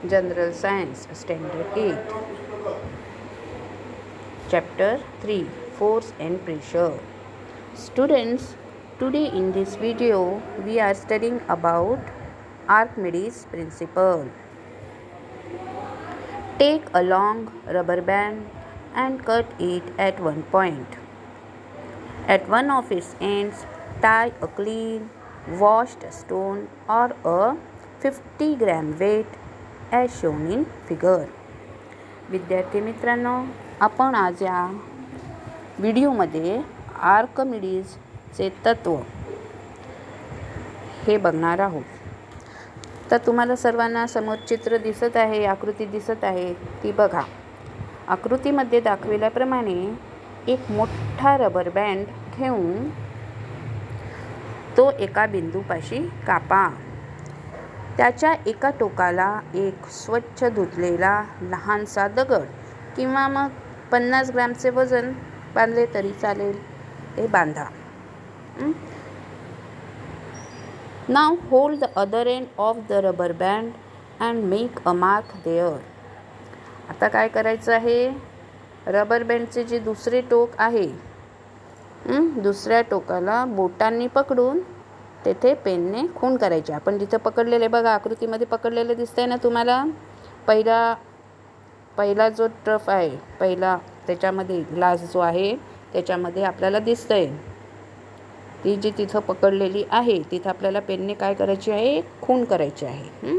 General Science Standard 8 Chapter 3 Force and Pressure. Students, today in this video we are studying about Archimedes' principle. Take a long rubber band and cut it at one point. At one of its ends, tie a clean, washed stone or a 50-gram weight as shown in figure. विद्यार्थी मित्रांनो, आपण आज या व्हिडिओमध्ये आर्किमिडीजचे तत्व हे बघणार आहोत. तर तुम्हाला सर्वांना समोर चित्र दिसत आहे, आकृती दिसत आहे, ती बघा. आकृतीमध्ये दाखविल्याप्रमाणे एक मोठा रबर बँड घेऊन तो एका बिंदूपाशी कापा. त्याच्या एका टोकाला एक स्वच्छ धुतलेला लहानसा दगड किंवा मग 50 ग्रॅमचे वजन बांधले तरी चालेल, ते बांधा. Now hold the other end of the rubber band and make a mark there. आता काय करायचं आहे, रबर बँडचे जे दुसरे टोक आहे, दुसऱ्या टोकाला बोटांनी पकडून तेथे पेनने खूण करायचे. आपण जिथं पकडलेले बघा, आकृतीमध्ये पकडलेले दिसतंय ना तुम्हाला. पहिला जो ट्रफ आहे, पहिला त्याच्यामध्ये ग्लास जो आहे त्याच्यामध्ये आपल्याला दिसतंय, ती जी तिथं पकडलेली आहे तिथं आपल्याला पेनने काय करायची आहे, खूण करायची आहे.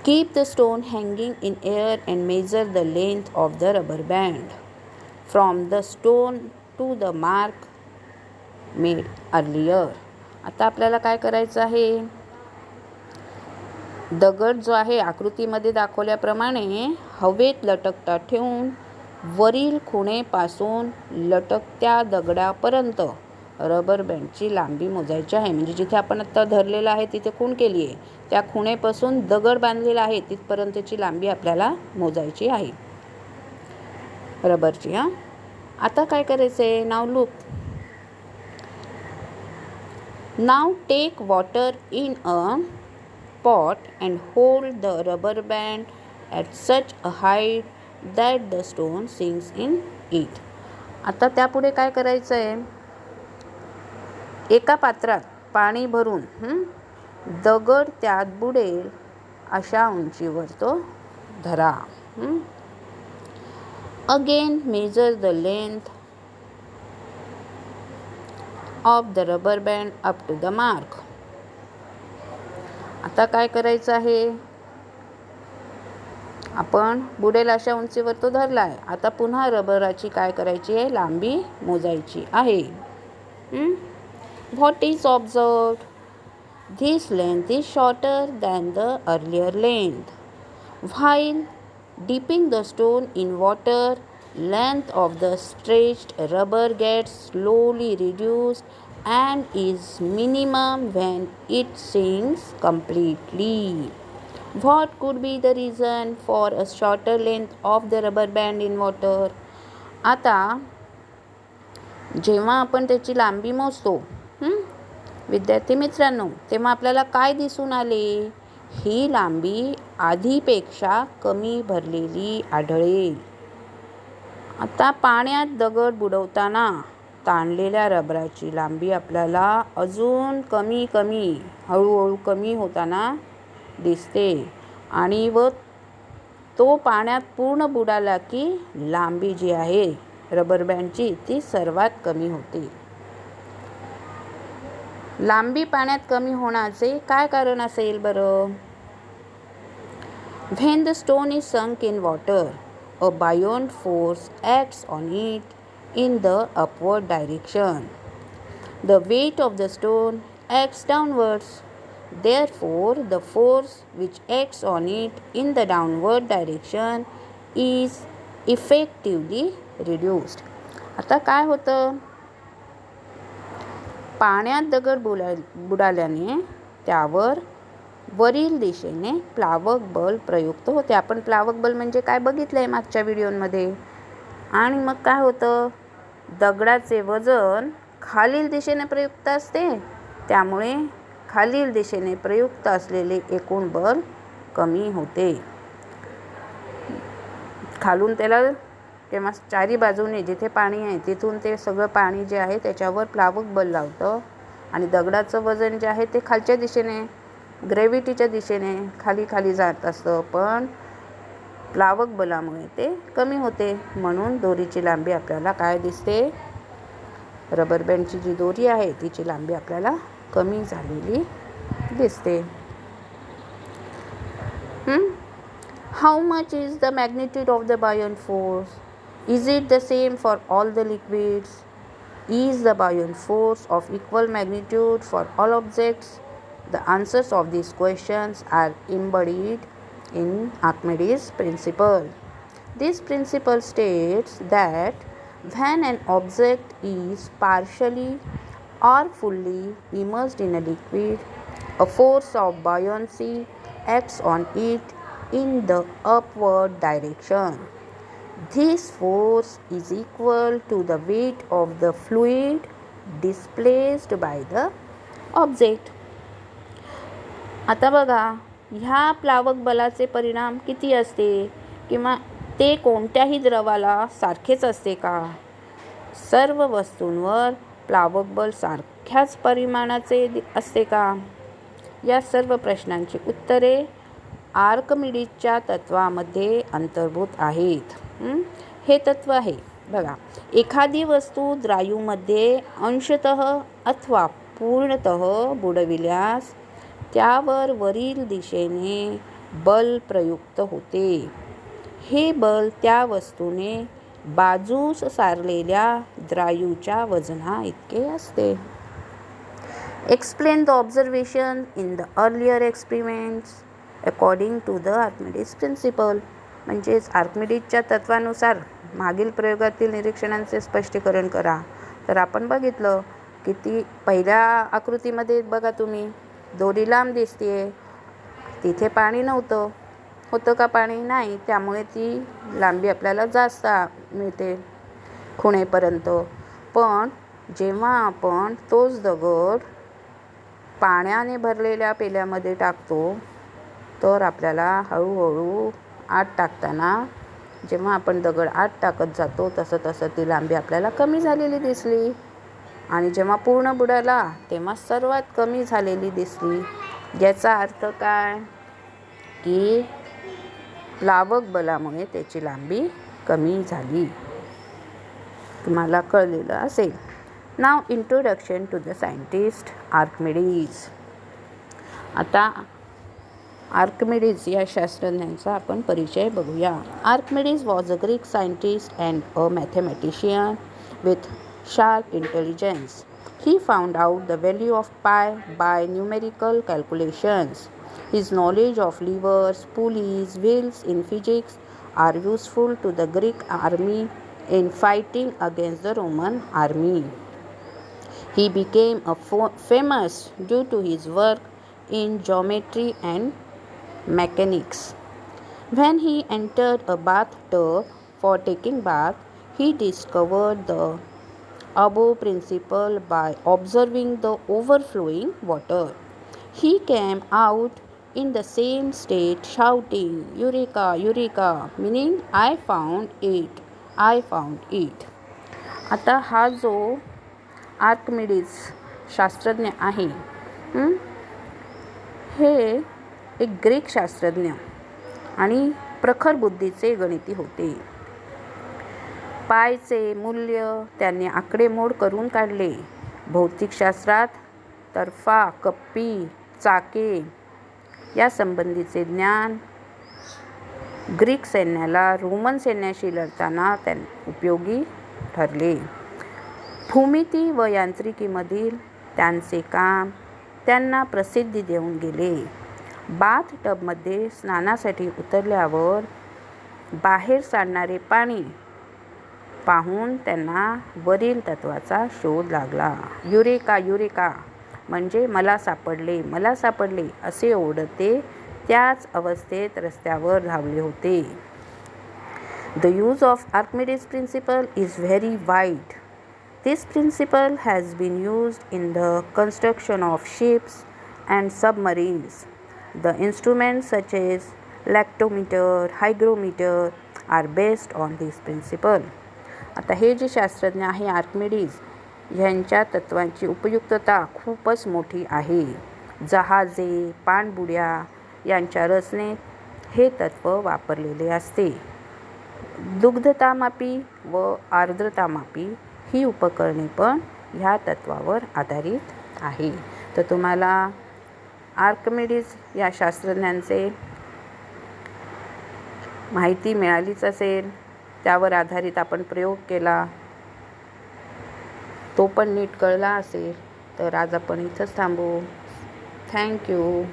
Keep the stone hanging in air and measure the length of the rubber band from the stone to the mark made earlier. आता आपल्याला काय करायचं आहे, दगड जो आहे आकृतीमध्ये दाखवल्याप्रमाणे हवेत लटकता ठेवून वरील खुणेपासून लटकत्या दगडापर्यंत रबर बँडची लांबी मोजायची आहे. म्हणजे जिथे आपण आत्ता धरलेलं आहे तिथे खूण केली आहे, त्या खुणेपासून दगड बांधलेला आहे तिथपर्यंतची लांबी आपल्याला मोजायची आहे रबरची. आता काय करायचं आहे, नाव look. Now take water in a pot and hold the rubber band at such a height that the stone sinks in it. आता त्यापुढे काय करायचं आहे, एका पात्रात पाणी भरून दगड त्यात बुडेल अशा उंचीवर तो धरा. Again measure the length of the rubber band up to the mark. आता काय करायचं आहे, आपण बुडेल अशा उंचीवर तो धरला आहे. आता पुन्हा रबराची काय करायची आहे, लांबी मोजायची आहे. What is observed? This length is shorter than the earlier length. While dipping the stone in water, length of the stretched rubber gets slowly reduced and is minimum when it sinks completely. What could be the reason for a shorter length of the rubber band in water? आता जेव्हा आपण त्याची लांबी मोजतो विद्यार्थी मित्रांनो, तेव्हा आपल्याला काय दिसून आले, ही लांबी आधीपेक्षा कमी भरलेली आढळेल. आता पाण्यात दगड बुडवताना ताणलेल्या रबराची लांबी आपल्याला अजून हळूहळू कमी होताना दिसते आणि तो पाण्यात पूर्ण बुडाला की लांबी जी आहे रबर बँडची ती सर्वात कमी होते. लांबी पाण्यात कमी होण्याचे काय कारण असेल बरं? When the stone is sunk in water, a buoyant force acts on it in the upward direction. The weight of the stone acts downwards. Therefore, the force which acts on it in the downward direction is effectively reduced. आता काय होतं, पाण्यात दगड बुडाल्याने त्यावर वरील दिशेने प्लावक बल प्रयुक्त होते. आपण प्लावक बल म्हणजे काय बघितलं आहे मागच्या व्हिडिओमध्ये. आणि मग काय होतं, दगडाचे वजन खालील दिशेने प्रयुक्त असते, त्यामुळे खालील दिशेने प्रयुक्त असलेले एकूण बल कमी होते. खालून त्याला तेव्हा चारी बाजूने जिथे पाणी आहे तिथून ते सगळं पाणी जे आहे त्याच्यावर प्लावक बल लावतं आणि दगडाचं वजन जे आहे ते खालच्या दिशेने ग्रॅव्हिटीच्या दिशेने खाली खाली जात असतं, पण प्लावक बलामुळे ते कमी होते. म्हणून दोरीची लांबी आपल्याला काय दिसते? रबर बँडची जी दोरी आहे तिची लांबी आपल्याला कमी झालेली दिसते. How much is the magnitude of the buoyant force? Is it the same for all the liquids? Is the buoyant force of equal magnitude for all objects? The answers of these questions are embodied in Archimedes' principle. This principle states that when an object is partially or fully immersed in a liquid, a force of buoyancy acts on it in the upward direction. This force is equal to the weight of the fluid displaced by the object. आता बघा, ह्या प्लावक बलाचे परिणाम किती असते किंवा ते कोणत्याही द्रवाला सारखेच असते का? सर्व वस्तूंवर प्लावक बल सारख्याच परिमाणाचे असते का? या सर्व प्रश्नांची उत्तरे आर्किमिडीजच्या तत्वामध्ये अंतर्भूत आहेत. हे तत्व आहे बघा, एखादी वस्तू द्रायूमध्ये अंशतः अथवा पूर्णतः बुडविल्यास त्यावर वरील दिशेने बल प्रयुक्त होते. हे बल त्या वस्तूने बाजूस सारलेल्या द्रायूच्या वजना इतके असते. Explain the observation in the earlier experiments according to the Archimedes principle. म्हणजेच आर्किमिडीजच्या तत्वानुसार मागील प्रयोगातील निरीक्षणांचे स्पष्टीकरण करा. तर आपण बघितलं की ती पहिल्या आकृतीमध्ये बघा तुम्ही, दोरी लांब दिसते, तिथे पाणी नव्हतं. होतं का पाणी? नाही. त्यामुळे ती लांबी आपल्याला जास्त मिळते खुणेपर्यंत. पण जेव्हा आपण तोच दगड पाण्याने भरलेल्या पेल्यामध्ये टाकतो तर आपल्याला हळूहळू आत टाकताना जेव्हा आपण दगड आत टाकत जातो तसं तसं ती लांबी आपल्याला कमी झालेली दिसली आणि जेव्हा पूर्ण बुडाला तेव्हा सर्वात कमी झालेली दिसली. याचा अर्थ काय? की प्लावक बलामुळे त्याची लांबी कमी झाली. तुम्हाला कळलेलं असेल. Now introduction to the scientist Archimedes. आता आर्किमिडीज या शास्त्रज्ञांचा आपण परिचय बघूया. Archimedes was a Greek scientist and a mathematician with sharp intelligence. He found out the value of pi by numerical calculations. His knowledge of levers, pulleys, wheels in physics are useful to the Greek army in fighting against the Roman army. He became famous due to his work in geometry and mechanics. When he entered a bathtub for taking bath, he discovered the above principle by observing the overflowing water. He came out in the same state shouting, "Eureka, Eureka," meaning I found it, I found it. आता हा जो Archimedes शास्त्रज्ञ आहे, हे एक Greek शास्त्रज्ञ आणि प्रखर बुद्धीचे गणिती होते. पायचे मूल्य त्यांनी आकडेमोड करून काढले. भौतिकशास्त्रात तर्फा, कप्पी, चाके या संबंधीचे ज्ञान ग्रीक सैन्याला रोमन सैन्याशी लढताना उपयोगी ठरले. भूमिती व यांत्रिकीमधील त्यांचे काम त्यांना प्रसिद्धी देऊन गेले. बाथ टबमध्ये स्नानासाठी उतरल्यावर बाहेर सांडणारे पाणी पाहून त्यांना वरील तत्वाचा शोध लागला. युरेका, युरेका म्हणजे मला सापडले, मला सापडले असे ओरडत ते त्याच अवस्थेत रस्त्यावर धावले होते. The use of Archimedes' principle is very wide. This principle has been used in the construction of ships and submarines, The instruments such as lactometer, hygrometer are based on this principle. आता हे जे शास्त्रज्ञ आहे Archimedes ह्यांच्या तत्वांची उपयुक्तता खूपच मोठी आहे. जहाजे, पाणबुड्या यांच्या रचनेत हे तत्व वापरलेले असते. दुग्धतामापी व आर्द्रतामापी ही उपकरणे पण ह्या तत्वावर आधारित आहे. तर तुम्हाला आर्किमिडीज या शास्त्रज्ञांचे माहिती मिळालीच असेल. त्यावर आधारित आपण प्रयोग केला, तो पण नीट कळला असेल. तर आज आपण इथंच थांबू. थँक्यू.